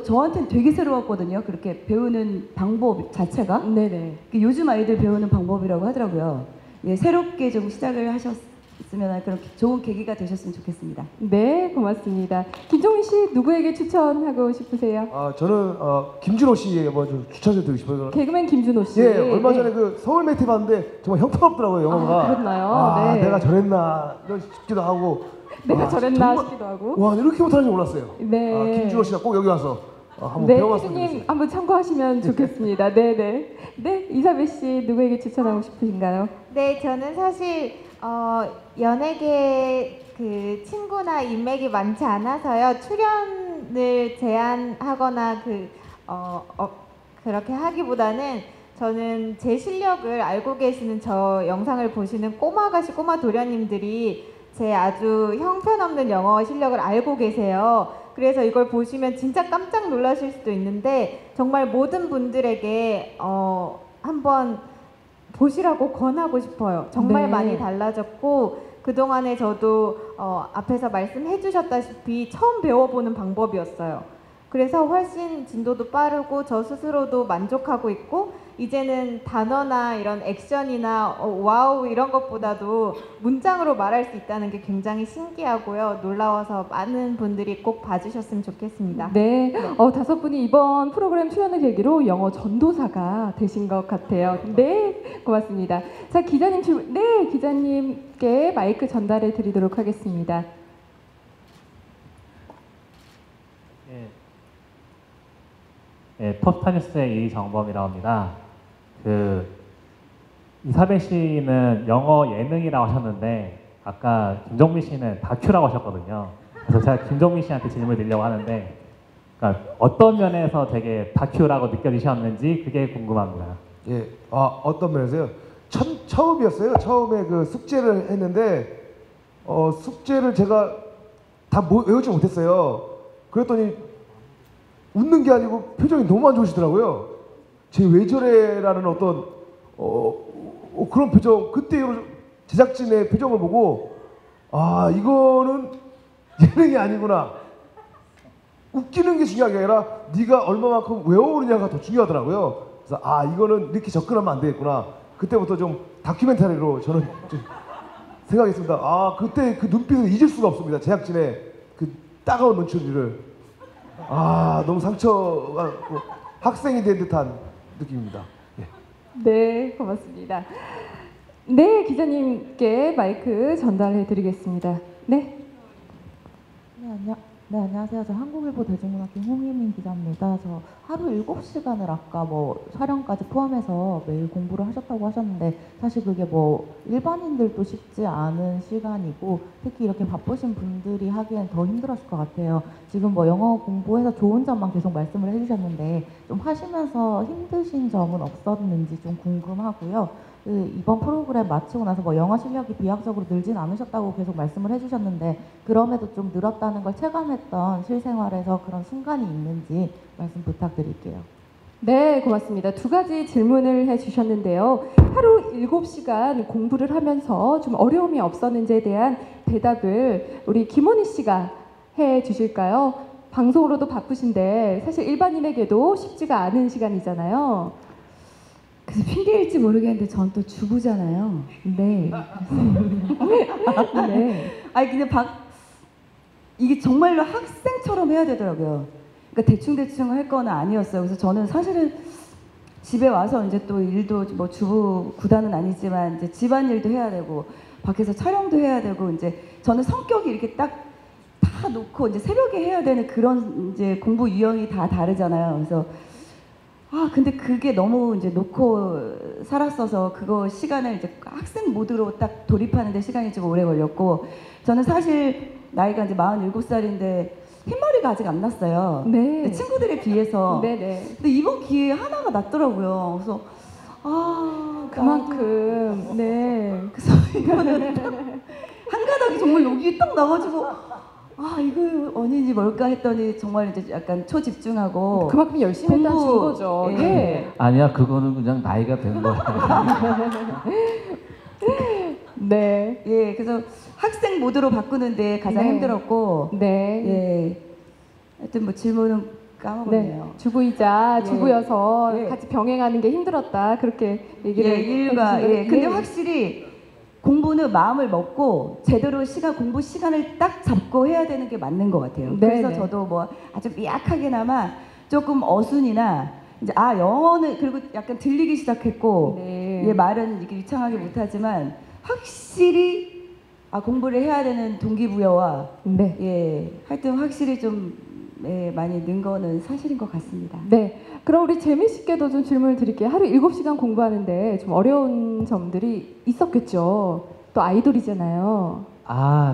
저한테는 되게 새로웠거든요. 그렇게 배우는 방법 자체가 네네. 요즘 아이들 배우는 방법이라고 하더라고요. 예, 새롭게 좀 시작을 하셨으면 그런 좋은 계기가 되셨으면 좋겠습니다. 네, 고맙습니다. 김종민 씨 누구에게 추천하고 싶으세요? 저는 김준호 씨에 먼저 추천해드리고 싶어요. 개그맨 김준호 씨. 예, 얼마 전에 네. 그 서울 매트 봤는데 정말 형편없더라고요 영어가. 아, 그렇나요? 네. 내가 저랬나 이런 싶기도 하고. 내가 저랬나 정말, 싶기도 하고. 와 이렇게 못하는지 몰랐어요. 네. 김준호 씨가 꼭 여기 와서 한번 네, 배워봤으면 교수님 좋겠어요. 한번 참고하시면 좋겠습니다. 네네. 네, 이사벨 씨 누구에게 추천하고 싶으신가요? 네, 저는 사실 연예계 그 친구나 인맥이 많지 않아서요. 출연을 제안하거나 그렇게 하기보다는 저는 제 실력을 알고 계시는 저 영상을 보시는 꼬마가시 꼬마 도련님들이 제 아주 형편없는 영어 실력을 알고 계세요. 그래서 이걸 보시면 진짜 깜짝 놀라실 수도 있는데 정말 모든 분들에게 한번 보시라고 권하고 싶어요. 정말 네. 많이 달라졌고 그동안에 저도 앞에서 말씀해 주셨다시피 처음 배워보는 방법이었어요. 그래서 훨씬 진도도 빠르고 저 스스로도 만족하고 있고 이제는 단어나 이런 액션이나 와우 이런 것보다도 문장으로 말할 수 있다는 게 굉장히 신기하고요. 놀라워서 많은 분들이 꼭 봐주셨으면 좋겠습니다. 네, 5분이 이번 프로그램 출연을 계기로 영어 전도사가 되신 것 같아요. 네, 고맙습니다. 자, 기자님 네, 기자님께 마이크 전달해 드리도록 하겠습니다. 토스타뉴스의 이정범이라고 합니다. 이사벨 씨는 영어 예능이라고 하셨는데 아까 김종민 씨는 다큐라고 하셨거든요. 그래서 제가 김종민 씨한테 질문을 드리려고 하는데 그러니까 어떤 면에서 되게 다큐라고 느껴지셨는지 그게 궁금합니다. 예, 어떤 면에서요? 처음이었어요. 처음에 그 숙제를 했는데 숙제를 제가 다 외우지 못했어요. 그랬더니 웃는 게 아니고 표정이 너무 안 좋으시더라고요. 제 왜 저래라는 어떤 그런 표정, 그때 제작진의 표정을 보고 이거는 예능이 아니구나. 웃기는 게 중요한 게 아니라 네가 얼마만큼 외워오느냐가 더 중요하더라고요. 그래서 이거는 이렇게 접근하면 안 되겠구나. 그때부터 좀 다큐멘터리로 저는 좀 생각했습니다. 그때 그 눈빛을 잊을 수가 없습니다. 제작진의 그 따가운 눈초리를. 너무 상처가 학생이 된 듯한 느낌입니다. 예. 네, 고맙습니다. 네, 기자님께 마이크 전달해 드리겠습니다. 네. 네, 안녕하세요. 저 한국일보 대중문학계 홍희민 기자입니다. 저 하루 7시간을 아까 촬영까지 포함해서 매일 공부를 하셨다고 하셨는데 사실 그게 일반인들도 쉽지 않은 시간이고 특히 이렇게 바쁘신 분들이 하기엔 더 힘들었을 것 같아요. 지금 영어 공부해서 좋은 점만 계속 말씀을 해주셨는데 좀 하시면서 힘드신 점은 없었는지 좀 궁금하고요. 이번 프로그램 마치고 나서 영어 실력이 비약적으로 늘진 않으셨다고 계속 말씀을 해주셨는데 그럼에도 좀 늘었다는 걸 체감했던 실생활에서 그런 순간이 있는지 말씀 부탁드릴게요. 네, 고맙습니다. 2가지 질문을 해주셨는데요. 하루 7시간 공부를 하면서 좀 어려움이 없었는지에 대한 대답을 우리 김원희 씨가 해주실까요? 방송으로도 바쁘신데 사실 일반인에게도 쉽지가 않은 시간이잖아요. 그래서 핑계일지 모르겠는데 전 또 주부잖아요. 네. 네. 근데 이게 정말로 학생처럼 해야 되더라고요. 그러니까 대충 할 건 아니었어요. 그래서 저는 사실은 집에 와서 이제 또 일도 주부 구단은 아니지만 이제 집안일도 해야 되고 밖에서 촬영도 해야 되고 이제 저는 성격이 이렇게 딱 다 놓고 이제 새벽에 해야 되는 그런 이제 공부 유형이 다 다르잖아요. 그래서 근데 그게 너무 이제 놓고 살았어서 그거 시간을 이제 학생 모드로 딱 돌입하는데 시간이 좀 오래 걸렸고 저는 사실 나이가 이제 47살인데 흰머리가 아직 안 났어요. 네. 친구들에 비해서. 네네. 근데 이번 기회에 하나가 났더라고요. 그래서 그만큼 네. 그래서 이거는 한 가닥이 정말 여기 딱 나가지고 이거 원인이 뭘까 했더니 정말 이제 약간 초집중하고 그만큼 열심히 했다는 공부, 증거죠. 예. 네. 아니야, 그거는 그냥 나이가 된 거야. 네. 예, 그래서 학생 모드로 바꾸는데 가장 네. 힘들었고 네. 예. 하여튼 뭐 질문은 까먹었네요. 네. 주부이자 예. 주부여서 예. 같이 병행하는 게 힘들었다. 그렇게 얘기를 일과 해주신 근데 거예요. 확실히 공부는 마음을 먹고 제대로 공부 시간을 딱 잡고 해야 되는 게 맞는 것 같아요. 네, 그래서 네. 저도 뭐 아주 미약하게나마 조금 어순이나 이제 영어는 그리고 약간 들리기 시작했고 네. 얘 말은 이렇게 유창하게 못하지만 확실히 공부를 해야 되는 동기부여와 네. 예 하여튼 확실히 좀 많이 는 거는 사실인 것 같습니다. 네. 그럼 우리 재민 씨께도 좀 질문을 드릴게요. 하루 7시간 공부하는데 좀 어려운 점들이 있었겠죠. 또 아이돌이잖아요.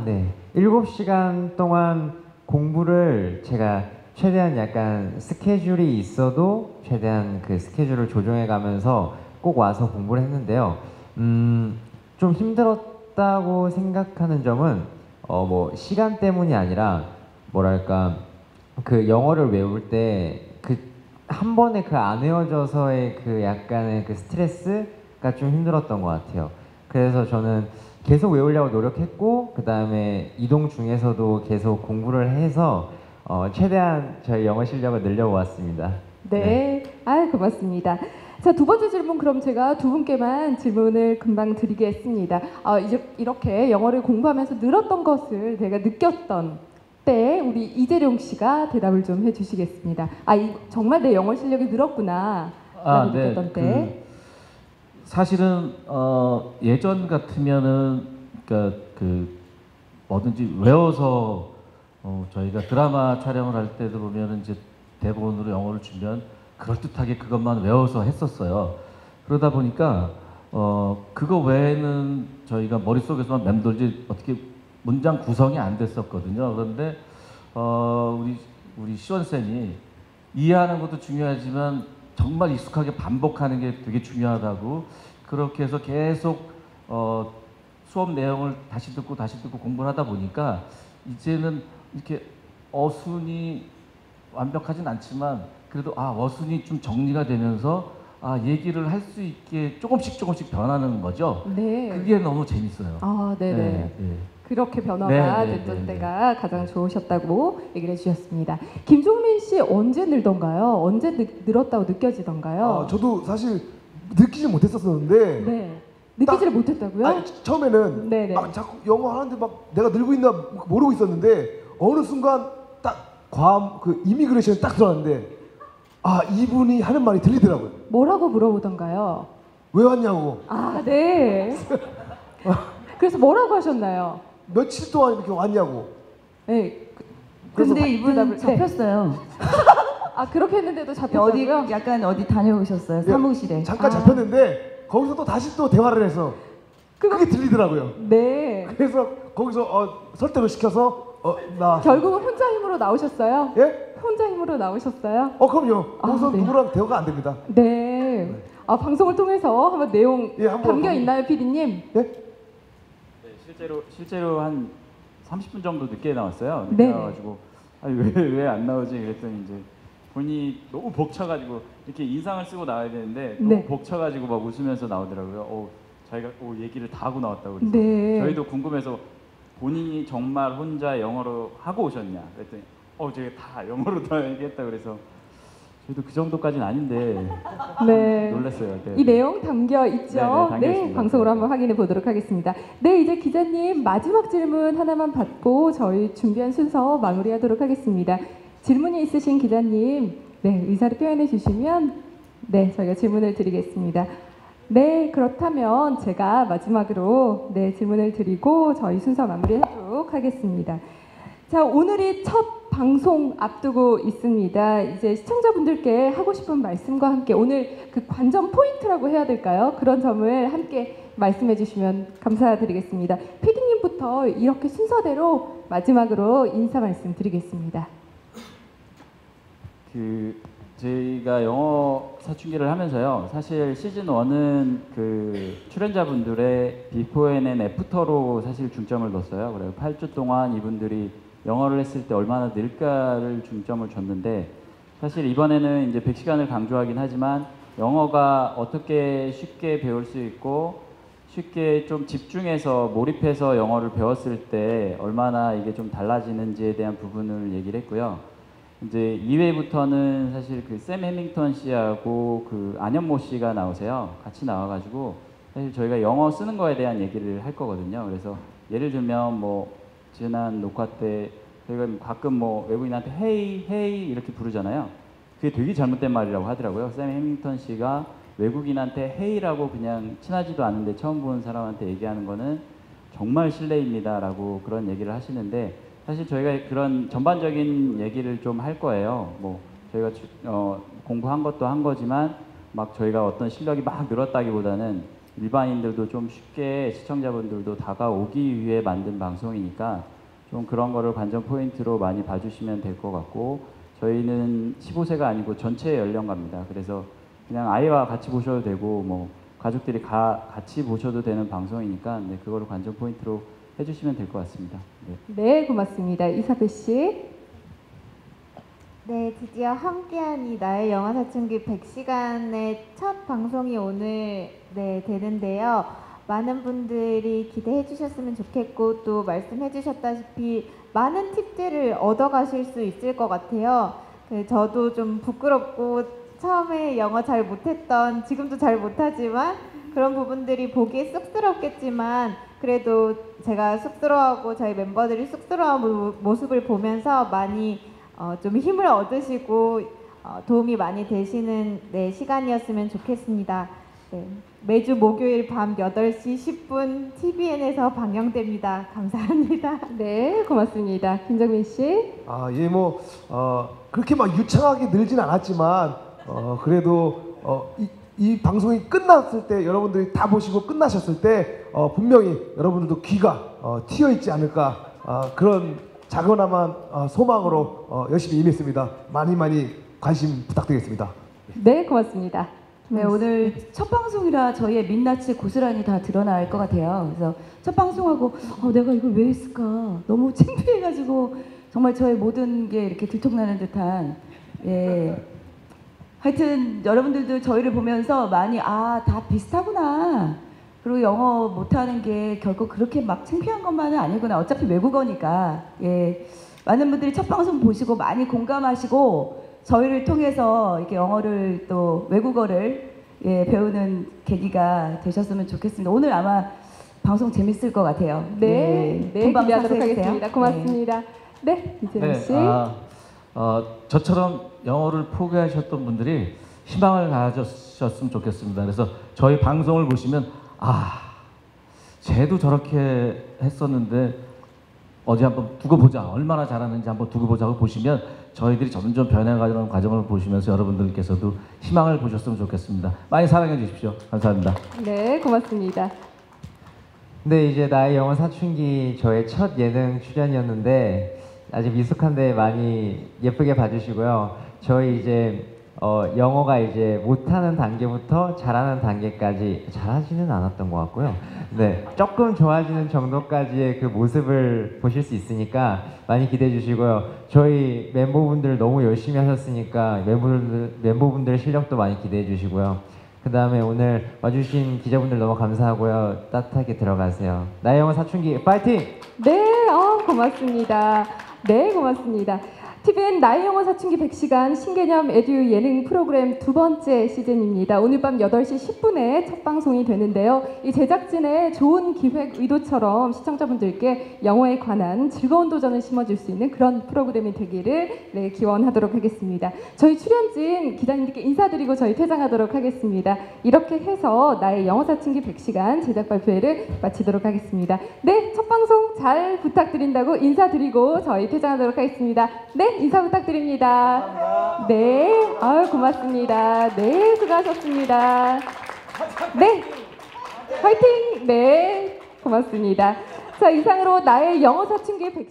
네. 7시간 동안 공부를 제가 최대한 약간 스케줄이 있어도 최대한 그 스케줄을 조정해 가면서 꼭 와서 공부를 했는데요. 좀 힘들었다고 생각하는 점은 뭐 시간 때문이 아니라 뭐랄까 그 영어를 외울 때 그 한 번에 그 안 외워져서의 그 약간의 그 스트레스가 좀 힘들었던 것 같아요. 그래서 저는 계속 외우려고 노력했고 그 다음에 이동 중에서도 계속 공부를 해서 최대한 저희 영어 실력을 늘려보았습니다. 네. 고맙습니다. 자, 두 번째 질문 그럼 제가 두 분께만 질문을 금방 드리겠습니다. 이제 이렇게 영어를 공부하면서 늘었던 것을 내가 느꼈던 때 우리 이재룡 씨가 대답을 좀 해주시겠습니다. 정말 내 영어 실력이 늘었구나 라고 느꼈던 때. 사실은 예전 같으면은 그러니까 뭐든지 외워서 저희가 드라마 촬영을 할 때도 보면은 이제 대본으로 영어를 주면 그럴듯하게 그것만 외워서 했었어요. 그러다 보니까 그거 외에는 저희가 머릿속에서만 맴돌지 어떻게 문장 구성이 안 됐었거든요. 그런데 우리 시원 쌤이 이해하는 것도 중요하지만 정말 익숙하게 반복하는 게 되게 중요하다고 그렇게 해서 계속 수업 내용을 다시 듣고 공부를 하다 보니까 이제는 이렇게 어순이 완벽하진 않지만 그래도 어순이 좀 정리가 되면서 얘기를 할 수 있게 조금씩 변하는 거죠. 네. 그게 너무 재밌어요. 네네. 네. 그렇게 변화가 됐던 때가 가장 좋으셨다고 얘기를 해주셨습니다. 김종민 씨 언제 늘던가요? 언제 늘었다고 느껴지던가요? 저도 사실 느끼지 못했었는데 네. 느끼지를 못했다고요? 처음에는 네네. 자꾸 영어 하는데 막 내가 늘고 있나 모르고 있었는데 어느 순간 딱 그 이미그레이션 딱 들어왔는데 이분이 하는 말이 들리더라고요. 뭐라고 물어보던가요? 왜 왔냐고. 네. 그래서 뭐라고 하셨나요? 며칠 동안 이렇게 왔냐고. 네. 근데 이분은 네. 잡혔어요. 그렇게 했는데도 잡혔다고요? 약간 어디 다녀오셨어요? 사무실에. 잠깐 잡혔는데 거기서 또 다시 또 대화를 해서 그게 들리더라고요. 네. 그래서 거기서 설득을 시켜서 결국은 혼자 힘으로 나오셨어요? 예? 혼자 힘으로 나오셨어요? 그럼요. 거기서 네. 누구랑 대화가 안 됩니다. 네. 방송을 통해서 한번 내용 담겨 있나요, PD님? 네? 실제로 한 30분 정도 늦게 나왔어요. 네. 늦게 나와가지고 왜 안 나오지? 그랬더니 이제 본인이 너무 벅차가지고 이렇게 인상을 쓰고 나와야 되는데 너무 네. 벅차가지고 막 웃으면서 나오더라고요. 자기가 얘기를 다 하고 나왔다고 그래서 네. 저희도 궁금해서 본인이 정말 혼자 영어로 하고 오셨냐? 그랬더니 제가 다 영어로 다 얘기했다 그래서 저희도 그 정도까지는 아닌데 네. 놀랐어요. 네. 이 내용 담겨 있죠? 담겨 있습니다. 방송으로 한번 확인해 보도록 하겠습니다. 네, 이제 기자님 마지막 질문 하나만 받고 저희 준비한 순서 마무리하도록 하겠습니다. 질문이 있으신 기자님, 의사를 표현해 주시면 저희가 질문을 드리겠습니다. 네, 그렇다면 제가 마지막으로 질문을 드리고 저희 순서 마무리하도록 하겠습니다. 자, 오늘이 첫 방송 앞두고 있습니다. 이제 시청자분들께 하고 싶은 말씀과 함께 오늘 그 관전 포인트라고 해야 될까요? 그런 점을 함께 말씀해 주시면 감사드리겠습니다. PD님부터 이렇게 순서대로 마지막으로 인사 말씀 드리겠습니다. 저희가 영어 사춘기를 하면서요. 사실 시즌 1은 그 출연자분들의 비포 앤 애프터로 사실 중점을 뒀어요. 그래서 8주 동안 이분들이 영어를 했을 때 얼마나 늘까를 중점을 줬는데, 사실 이번에는 이제 100시간을 강조하긴 하지만 영어가 어떻게 쉽게 배울 수 있고 쉽게 좀 집중해서 몰입해서 영어를 배웠을 때 얼마나 이게 좀 달라지는지에 대한 부분을 얘기를 했고요. 이제 2회부터는 사실 그 샘 해밍턴 씨하고 그 안현모 씨가 나오세요. 같이 나와가지고 사실 저희가 영어 쓰는 거에 대한 얘기를 할 거거든요. 그래서 예를 들면 뭐 지난 녹화 때 저희가 가끔 뭐 외국인한테 헤이 헤이 이렇게 부르잖아요. 그게 되게 잘못된 말이라고 하더라고요. 샘 해밍턴 씨가 외국인한테 헤이라고 그냥 친하지도 않은데 처음 본 사람한테 얘기하는 거는 정말 실례입니다라고 그런 얘기를 하시는데, 사실 저희가 그런 전반적인 얘기를 좀 할 거예요. 뭐 저희가 공부한 것도 한 거지만 막 저희가 어떤 실력이 막 늘었다기보다는 일반인들도 좀 쉽게 시청자분들도 다가오기 위해 만든 방송이니까 좀 그런 거를 관전 포인트로 많이 봐주시면 될 것 같고, 저희는 15세가 아니고 전체 연령가입니다. 그래서 그냥 아이와 같이 보셔도 되고 뭐 가족들이 같이 보셔도 되는 방송이니까 그거를 관전 포인트로 해주시면 될 것 같습니다. 네, 고맙습니다. 이사벨 씨. 네, 드디어 함께한 이 나의 영화 사춘기 100시간의 첫 방송이 오늘 되는데요. 많은 분들이 기대해 주셨으면 좋겠고, 또 말씀해 주셨다시피 많은 팁들을 얻어가실 수 있을 것 같아요. 저도 좀 부끄럽고 처음에 영어 잘 못했던, 지금도 잘 못하지만 그런 부분들이 보기에 쑥스럽겠지만 그래도 제가 쑥스러워하고 저희 멤버들이 쑥스러워하는 모습을 보면서 많이 좀 힘을 얻으시고 도움이 많이 되시는 시간이었으면 좋겠습니다. 매주 목요일 밤 8시 10분 TVN에서 방영됩니다. 감사합니다. 네, 고맙습니다. 김정민 씨. 예, 그렇게 막 유창하게 늘진 않았지만 그래도 이 방송이 끝났을 때, 여러분들이 다 보시고 끝나셨을 때 분명히 여러분들도 귀가 튀어 있지 않을까, 그런 작은함한 소망으로 열심히 임했습니다. 많이 관심 부탁드리겠습니다. 네, 고맙습니다. 네, 오늘 첫 방송이라 저희의 민낯이 고스란히 다 드러날 것 같아요. 그래서 첫 방송하고 내가 이걸 왜 했을까 너무 창피해가지고 정말 저의 모든 게 이렇게 들통나는 듯한, 하여튼 여러분들도 저희를 보면서 많이 다 비슷하구나, 그리고 영어 못하는 게 결코 그렇게 막 창피한 것만은 아니구나, 어차피 외국어니까, 많은 분들이 첫 방송 보시고 많이 공감하시고 저희를 통해서 이렇게 영어를 또 외국어를 배우는 계기가 되셨으면 좋겠습니다. 오늘 아마 방송 재밌을 것 같아요. 네, 기대하도록 하겠습니다. 고맙습니다. 네, 이재명 씨. 저처럼 영어를 포기하셨던 분들이 희망을 가졌으면 좋겠습니다. 그래서 저희 방송을 보시면 쟤도 저렇게 했었는데 어디 한번 두고 보자, 얼마나 잘하는지 한번 두고 보자고 보시면 저희들이 점점 변해가는 과정을 보시면서 여러분들께서도 희망을 보셨으면 좋겠습니다. 많이 사랑해 주십시오. 감사합니다. 네, 고맙습니다. 네, 이제 나의 영어 사춘기 저의 첫 예능 출연이었는데 아직 미숙한데 많이 예쁘게 봐주시고요. 저희 이제 영어가 이제 못하는 단계부터 잘하는 단계까지, 잘하지는 않았던 것 같고요. 네, 조금 좋아지는 정도까지의 그 모습을 보실 수 있으니까 많이 기대해 주시고요. 저희 멤버분들 너무 열심히 하셨으니까 멤버분들 실력도 많이 기대해 주시고요. 그 다음에 오늘 와주신 기자분들 너무 감사하고요. 따뜻하게 들어가세요. 나의 영어 사춘기 파이팅! 네, 고맙습니다. 네, 고맙습니다. TVN 나의 영어 사춘기 100시간 신개념 에듀 예능 프로그램 두 번째 시즌입니다. 오늘 밤 8시 10분에 첫 방송이 되는데요. 이 제작진의 좋은 기획 의도처럼 시청자분들께 영어에 관한 즐거운 도전을 심어줄 수 있는 그런 프로그램이 되기를 기원하도록 하겠습니다. 저희 출연진 기자님들께 인사드리고 저희 퇴장하도록 하겠습니다. 이렇게 해서 나의 영어 사춘기 100시간 제작 발표회를 마치도록 하겠습니다. 네, 첫 방송 잘 부탁드린다고 인사드리고 저희 퇴장하도록 하겠습니다. 네, 인사 부탁드립니다. 네, 아유 고맙습니다. 네, 수고하셨습니다. 네, 화이팅! 네, 고맙습니다. 자, 이상으로 나의 영어 사춘기 100